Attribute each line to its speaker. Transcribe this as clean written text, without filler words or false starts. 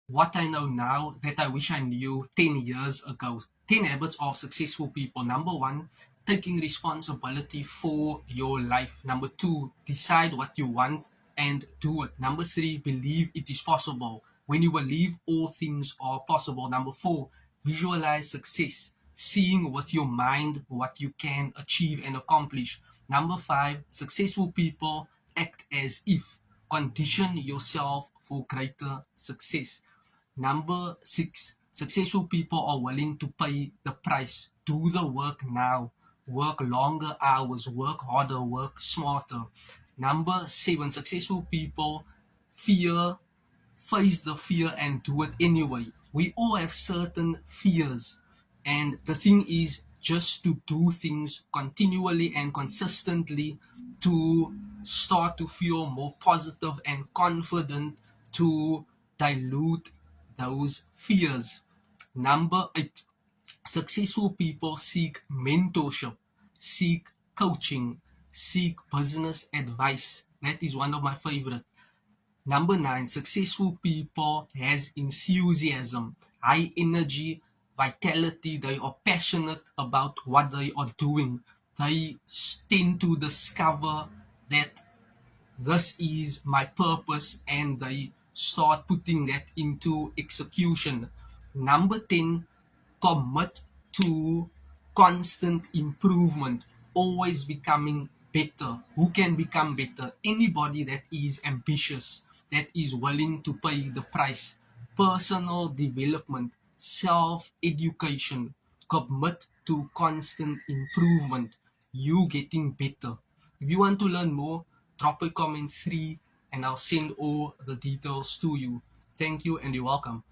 Speaker 1: what I know now that I wish I knew 10 years ago. 10 habits of successful people. Number one, taking responsibility for your life. Number two, decide what you want and do it. Number three, believe it is possible. When you believe, all things are possible. Number four, visualize success, seeing with your mind what you can achieve and accomplish. Number five, successful people act as if. Condition yourself for greater success. Number six, successful people are willing to pay the price. Do the work now. Work longer hours, work harder, work smarter. Number seven, successful people fear, face the fear and do it anyway. We all have certain fears, and the thing is just to do things continually and consistently to start to feel more positive and confident to dilute those fears. Number eight, successful people seek mentorship, seek coaching, seek business advice. That is one of my favorite. Number nine, successful people has enthusiasm, high energy, vitality. They are passionate about what they are doing. They tend to discover that this is my purpose and they start putting that into execution. Number 10, commit to constant improvement, always becoming better. Who can become better? Anybody that is ambitious, that is willing to pay the price. Personal development, self education, commit to constant improvement. You getting better. If you want to learn more, drop a comment 3 and I'll send all the details to you. Thank you and you're welcome.